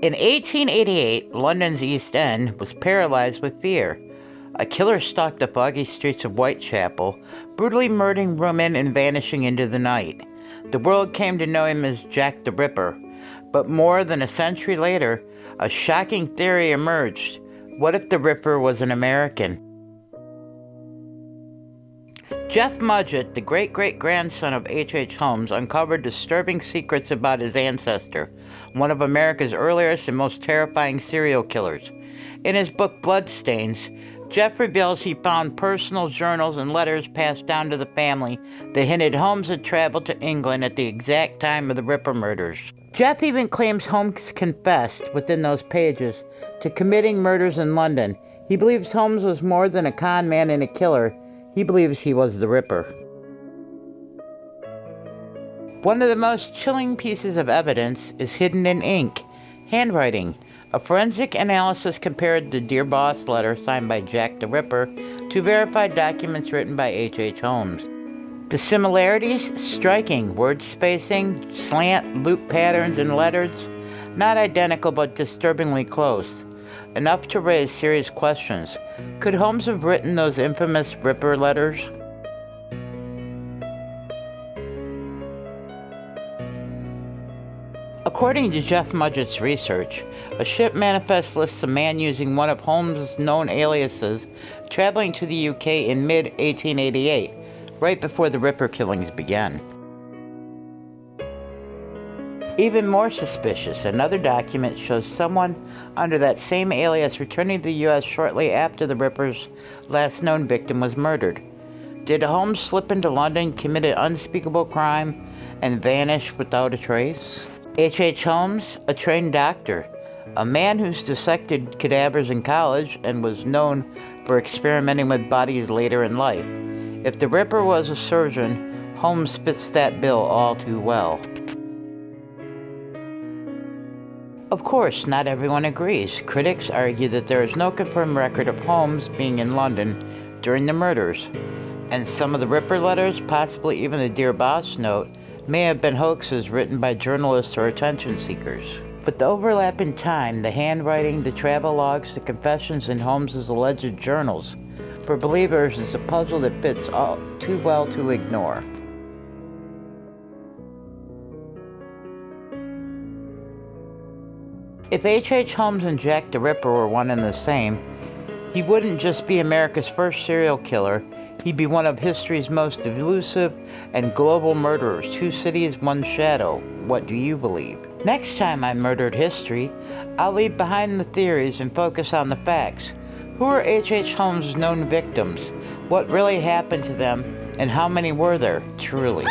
In 1888, London's East End was paralyzed with fear. A killer stalked the foggy streets of Whitechapel, brutally murdering women and vanishing into the night. The world came to know him as Jack the Ripper, but more than a century later, a shocking theory emerged. What if the Ripper was an American? Jeff Mudgett, the great-great-grandson of H.H. Holmes, uncovered disturbing secrets about his ancestor, one of America's earliest and most terrifying serial killers. In his book Bloodstains, Jeff reveals he found personal journals and letters passed down to the family that hinted Holmes had traveled to England at the exact time of the Ripper murders. Jeff even claims Holmes confessed, within those pages, to committing murders in London. He believes Holmes was more than a con man and a killer. He believes he was the Ripper. One of the most chilling pieces of evidence is hidden in ink, handwriting. A forensic analysis compared the Dear Boss letter signed by Jack the Ripper to verified documents written by H.H. Holmes. The similarities? Striking. Word spacing, slant, loop patterns, and letters? Not identical, but disturbingly close. Enough to raise serious questions. Could Holmes have written those infamous Ripper letters? According to Jeff Mudgett's research, a ship manifest lists a man using one of Holmes' known aliases traveling to the UK in mid-1888, right before the Ripper killings began. Even more suspicious, another document shows someone under that same alias returning to the U.S. shortly after the Ripper's last known victim was murdered. Did Holmes slip into London, commit an unspeakable crime, and vanish without a trace? H.H. Holmes, a trained doctor, a man who's dissected cadavers in college and was known for experimenting with bodies later in life. If the Ripper was a surgeon, Holmes fits that bill all too well. Of course, not everyone agrees. Critics argue that there is no confirmed record of Holmes being in London during the murders, and some of the Ripper letters, possibly even the Dear Boss note, may have been hoaxes written by journalists or attention seekers. But the overlap in time, the handwriting, the travel logs, the confessions in Holmes' alleged journals, for believers is a puzzle that fits all too well to ignore. If H.H. Holmes and Jack the Ripper were one and the same, he wouldn't just be America's first serial killer, he'd be one of history's most elusive and global murderers. Two cities, one shadow. What do you believe? Next time on Murdered History, I'll leave behind the theories and focus on the facts. Who are H.H. Holmes' known victims? What really happened to them? And how many were there, truly?